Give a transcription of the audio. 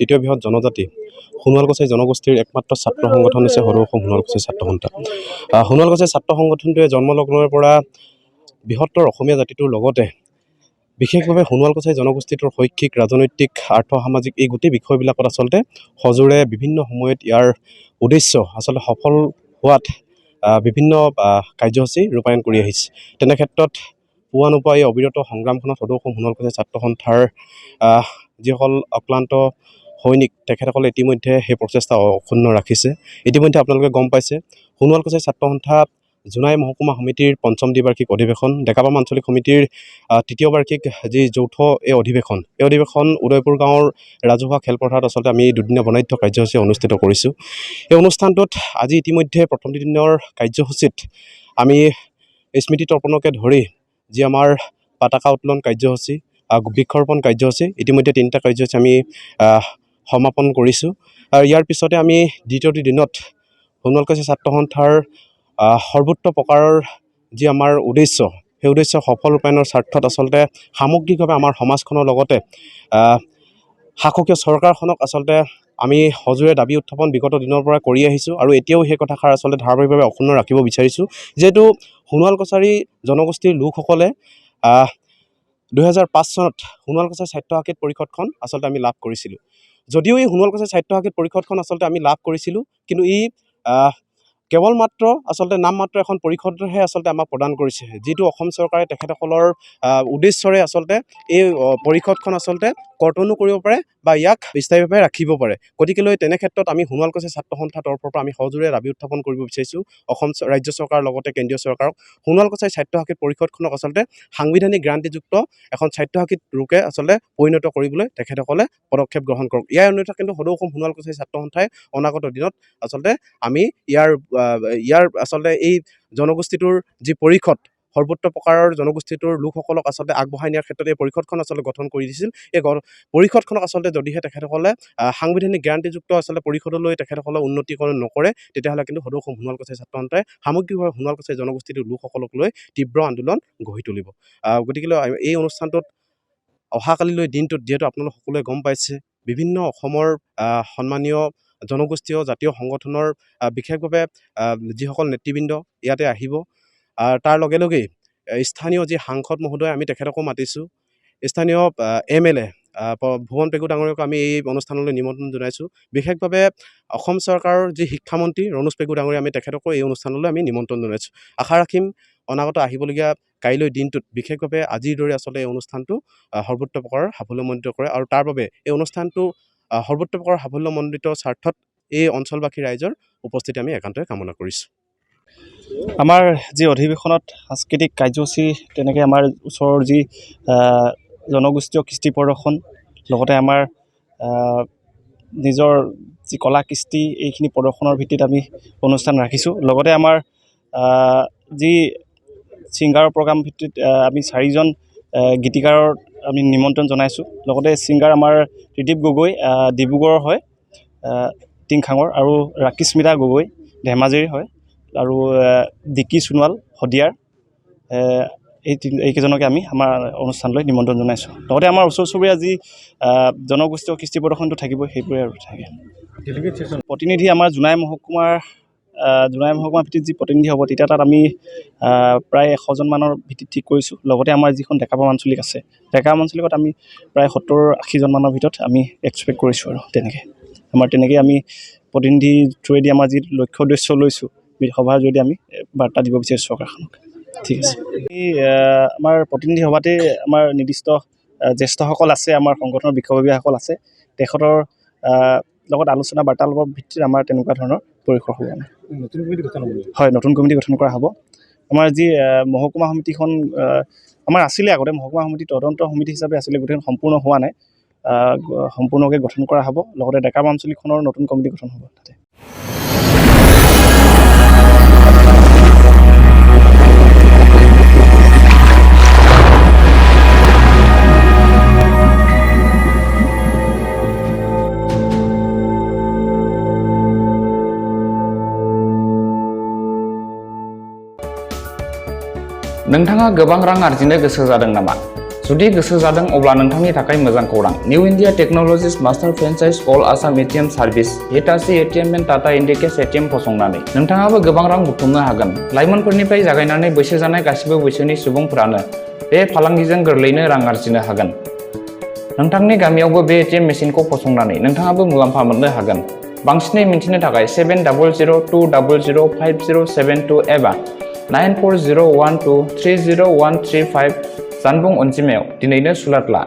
তৃতীয় বৃহৎ জনজাতি সোণোৱাল কছাৰী জনগোষ্ঠীৰ একমাত্ৰ ছাত্ৰ সংগঠন হৈছে সৰু অসম সোণোৱাল কছাৰী ছাত্ৰ সন্থা। সোণোৱাল কছাৰী ছাত্ৰ সংগঠনটোৱে জন্মলগ্নৰ পৰা বৃহত্তৰ অসমীয়া জাতিটোৰ লগতে বিশেষভাৱে সোণোৱাল কছাৰী জনগোষ্ঠীটোৰ শৈক্ষিক, ৰাজনৈতিক, আৰ্থ সামাজিক এই গোটেই বিষয়বিলাকত আচলতে সজোৰে বিভিন্ন সময়ত ইয়াৰ উদ্দেশ্য আচলতে সফল হোৱাত বিভিন্ন কাৰ্যসূচী ৰূপায়ণ কৰি আহিছে। তেনে ক্ষেত্ৰত পোৱা নোপোৱা এই অবিৰত সংগ্ৰামখনত সদৌ অসম সোণোৱাল কছাৰী ছাত্ৰ সন্থাৰ যিসকল অক্লান্ত সৈনিক তেখেতসকলে ইতিমধ্যে সেই প্ৰচেষ্টা অক্ষুণ্ণ ৰাখিছে। ইতিমধ্যে আপোনালোকে গম পাইছে সোণোৱাল কছাৰী ছাত্ৰ সন্থা জোনাই মহকুমা সমিতিৰ পঞ্চম দ্বিবাৰ্ষিক অধিৱেশন, ডেকাপাম আঞ্চলিক সমিতিৰ তৃতীয় বাৰ্ষিক যি যৌথ এই অধিৱেশন উদয়পুৰ গাঁৱৰ ৰাজহুৱা খেলপথাৰত আচলতে আমি দুদিনীয়া বৰ্ণাঢ্য কাৰ্যসূচী অনুষ্ঠিত কৰিছোঁ। এই অনুষ্ঠানটোত আজি ইতিমধ্যে প্ৰথম দিনৰ কাৰ্যসূচীত আমি স্মৃতি তৰ্পণকে ধৰি যি আমাৰ পতাকা উত্তোলন কাৰ্যসূচী, বৃক্ষৰোপণ কাৰ্যসূচী, ইতিমধ্যে 3টা কাৰ্যসূচী আমি সমাপন কৰিছোঁ। আৰু ইয়াৰ পিছতে আমি দ্বিতীয়টো দিনত সোণোৱাল কছাৰী ছাত্ৰ সন্থাৰ সৰ্বোচ্চ প্ৰকাৰৰ যি আমাৰ উদ্দেশ্য, সেই উদ্দেশ্য সফল ৰূপায়ণৰ স্বাৰ্থত আচলতে সামগ্ৰিকভাৱে আমাৰ সমাজখনৰ লগতে শাসকীয় চৰকাৰখনক আচলতে আমি সজোৰে দাবী উত্থাপন বিগত দিনৰ পৰা কৰি আহিছোঁ আৰু এতিয়াও সেই কথাষাৰ আচলতে ধাৰাবাহিকভাৱে অক্ষুণ্ণ ৰাখিব বিচাৰিছোঁ। যিহেতু সোণোৱাল কছাৰী জনগোষ্ঠীৰ লোকসকলে 2005 চনত সোণোৱাল কছাৰী স্বায়ত্ত শাসিত পৰিষদখন আচলতে আমি লাভ কৰিছিলোঁ। যদিও এই সোণোৱাল কছাৰী স্বায়ত্ত শাসিত পৰিষদখন আচলতে আমি লাভ কৰিছিলোঁ, কিন্তু ই কেৱল মাত্ৰ আচলতে নামমাত্ৰ এখন পৰিষদহে আচলতে আমাক প্ৰদান কৰিছে, যিটো অসম চৰকাৰে তেখেতসকলৰ উদ্দেশ্যৰে আচলতে এই পৰিষদখন আচলতে কৰ্তনো কৰিব পাৰে বা ইয়াক স্থায়ীভাৱে ৰাখিব পাৰে। গতিকেলৈ তেনে ক্ষেত্ৰত আমি সোণোৱাল কছাৰী ছাত্ৰ সন্থাৰ তৰফৰ পৰা আমি সজোৰে দাবী উত্থাপন কৰিব বিচাৰিছোঁ অসম ৰাজ্য চৰকাৰৰ লগতে কেন্দ্ৰীয় চৰকাৰক সোণোৱাল কছাৰী স্বায়ত্ত শাসিত পৰিষদখনক আচলতে সাংবিধানিক গ্যাৰাণ্টিযুক্ত এখন স্বায়ত্ত শাসিত ৰূপে আচলতে পৰিণত কৰিবলৈ তেখেতসকলে পদক্ষেপ গ্ৰহণ কৰক। ইয়াৰ অন্যথা কিন্তু সদৌ অসম সোণোৱাল কছাৰী ছাত্ৰ সন্থাই অনাগত দিনত আচলতে আমি ইয়াৰ আচলতে এই জনগোষ্ঠীটোৰ যি পৰিষদ, সৰ্বোচ্চ প্ৰকাৰৰ জনগোষ্ঠীটোৰ লোকসকলক আচলতে আগবঢ়াই নিয়াৰ ক্ষেত্ৰত এই পৰিষদখন আচলতে গঠন কৰি দিছিল। এই পৰিষদখনক আচলতে যদিহে তেখেতসকলে সাংবিধানিক গ্যাৰাণ্টিযুক্ত আচলতে পৰিষদলৈ তেখেতসকলে উন্নীতকৰণ নকৰে, তেতিয়াহ'লে কিন্তু সদৌ অসম সোণোৱাল কছাৰী ছাত্ৰ সন্থাই সামগ্ৰিকভাৱে সোণোৱাল কছাৰী জনগোষ্ঠীটোৰ লোকসকলক লৈ তীব্ৰ আন্দোলন গঢ়ি তুলিব। গতিকে এই অনুষ্ঠানটোত অহাকালিলৈ দিনটোত যিহেতু আপোনালোক সকলোৱে গম পাইছে বিভিন্ন অসমৰ সন্মানীয় জনগোষ্ঠীয় জাতীয় সংগঠনৰ বিশেষভাৱে যিসকল নেতৃবৃন্দ ইয়াতে আহিব। তাৰ লগে লগেই স্থানীয় যি সাংসদ মহোদয় আমি তেখেতকো মাতিছোঁ, স্থানীয় MLA ভুৱন পেগু ডাঙৰীয়াকো আমি এই অনুষ্ঠানলৈ নিমন্ত্ৰণ জনাইছোঁ। বিশেষভাৱে অসম চৰকাৰৰ যি শিক্ষামন্ত্ৰী ৰণোজ পেগু ডাঙৰীয়া আমি তেখেতকো এই অনুষ্ঠানলৈ আমি নিমন্ত্ৰণ জনাইছোঁ। আশা ৰাখিম অনাগত আহিবলগীয়া কাইলৈ দিনটোত বিশেষভাৱে আজিৰ দৰে আচলতে এই অনুষ্ঠানটো সৰ্বোচ্চ প্ৰকাৰৰ সাফল্যমণ্ডিত কৰে আৰু তাৰ বাবে এই অনুষ্ঠানটো সৰ্বোচ্চ প্ৰকাৰৰ সাফল্যমণ্ডিত স্বাৰ্থত এই অঞ্চলবাসী ৰাইজৰ উপস্থিতি আমি একান্তই কামনা কৰিছোঁ। আমাৰ যি অধিৱেশনত সাংস্কৃতিক কাৰ্যসূচী তেনেকৈ আমাৰ ওচৰৰ যি জনগোষ্ঠীয় কৃষ্টি প্ৰদৰ্শন, লগতে আমাৰ নিজৰ যি কলা কৃষ্টি এইখিনি প্ৰদৰ্শনৰ ভিত্তিত আমি অনুষ্ঠান ৰাখিছোঁ। লগতে আমাৰ যি ছিংগাৰৰ প্ৰগ্ৰাম ভিত্তিত আমি 4জন গীতিকাৰৰ আমি নিমন্ত্ৰণ জনাইছোঁ। লগতে ছিংগাৰ আমাৰ ত্ৰিদীপ গগৈ ডিব্ৰুগড়ৰ হয়, টিংখাঙৰ, আৰু ৰাকিস্মিতা গগৈ ধেমাজিৰ হয়, আৰু ডিকি সোণোৱাল শদিয়াৰ, এইকেইজনকে আমি আমাৰ অনুষ্ঠানলৈ নিমন্ত্ৰণ জনাইছোঁ। লগতে আমাৰ ওচৰ চুবুৰীয়া যি জনগোষ্ঠীয় কৃষ্টি প্ৰদৰ্শনটো থাকিবই, সেইবোৰে আৰু থাকে। প্ৰতিনিধি আমাৰ জোনাই মহকুমাৰ ভিত্তিত যি প্ৰতিনিধি হ'ব, তেতিয়া তাত আমি প্ৰায় 100জন মানৰ ভিত্তিত ঠিক কৰিছোঁ। লগতে আমাৰ যিখন ডেকাপাম আঞ্চলিক আছে, ডেকাপাম আঞ্চলিকত আমি প্ৰায় 70-80জন মানৰ ভিতৰত আমি এক্সপেক্ট কৰিছোঁ। আৰু তেনেকৈ আমি প্ৰতিনিধি থ্ৰুৱেদি আমাৰ যি লক্ষ্য উদ্দেশ্য লৈছোঁ সভাৰ যদি আমি বাৰ্তা দিব বিচাৰিছোঁ চৰকাৰখনক। ঠিক আছে, আমাৰ প্ৰতিনিধি সভাতে আমাৰ নিৰ্দিষ্ট জ্যেষ্ঠসকল আছে, আমাৰ সংগঠনৰ বিষয়ববীয়াসকল আছে, তেখেতৰ লগত আলোচনা বাৰ্তালাপৰ ভিত্তিত আমাৰ তেনেকুৱা ধৰণৰ পৰিসৰ হ'ব। হয়, নতুন কমিটি গঠন কৰা হ'ব। আমাৰ যি মহকুমা সমিতিখন আমাৰ আছিলে আগতে, মহকুমা সমিতি তদন্ত সমিতি হিচাপে আছিলে, গোটেইখন সম্পূৰ্ণ হোৱা নাই, সম্পূৰ্ণকৈ গঠন কৰা হ'ব। লগতে ডেকাপাম আঞ্চলিকখনৰ নতুন কমিটি গঠন হ'ব তাতে। नोंथाङा गोबां रां आर्जिनो गोसो जादों नामा? जुदि गोसो जादों अब्ला नोंथांनि थाखाय मोजां खौरां new India technologies master franchise all Assam ATM service Hitachi ATM and Tata Indicash ATM फसंनानै नोंथाङाबो गोबां रां बुथुमनो हागोन लाइमोनफोरनिफ्राय जागायनानै बैसो जानाय गासिबो बैसोनि सुबुंफोरानो बे फालांगिजों गोरलैनो रां आरजिनो हागोन नोंथांनि गामियावबो बे एटिएम मेसिनखौ फसंनानै नोंथाङाबो मुलाम्फा मोननो हागोन बांसिनै मिन्थिनो थाखाय 7002005072 एबा 9401230135 जानबुं अनजिमायाव दिनैनो सुलाद ला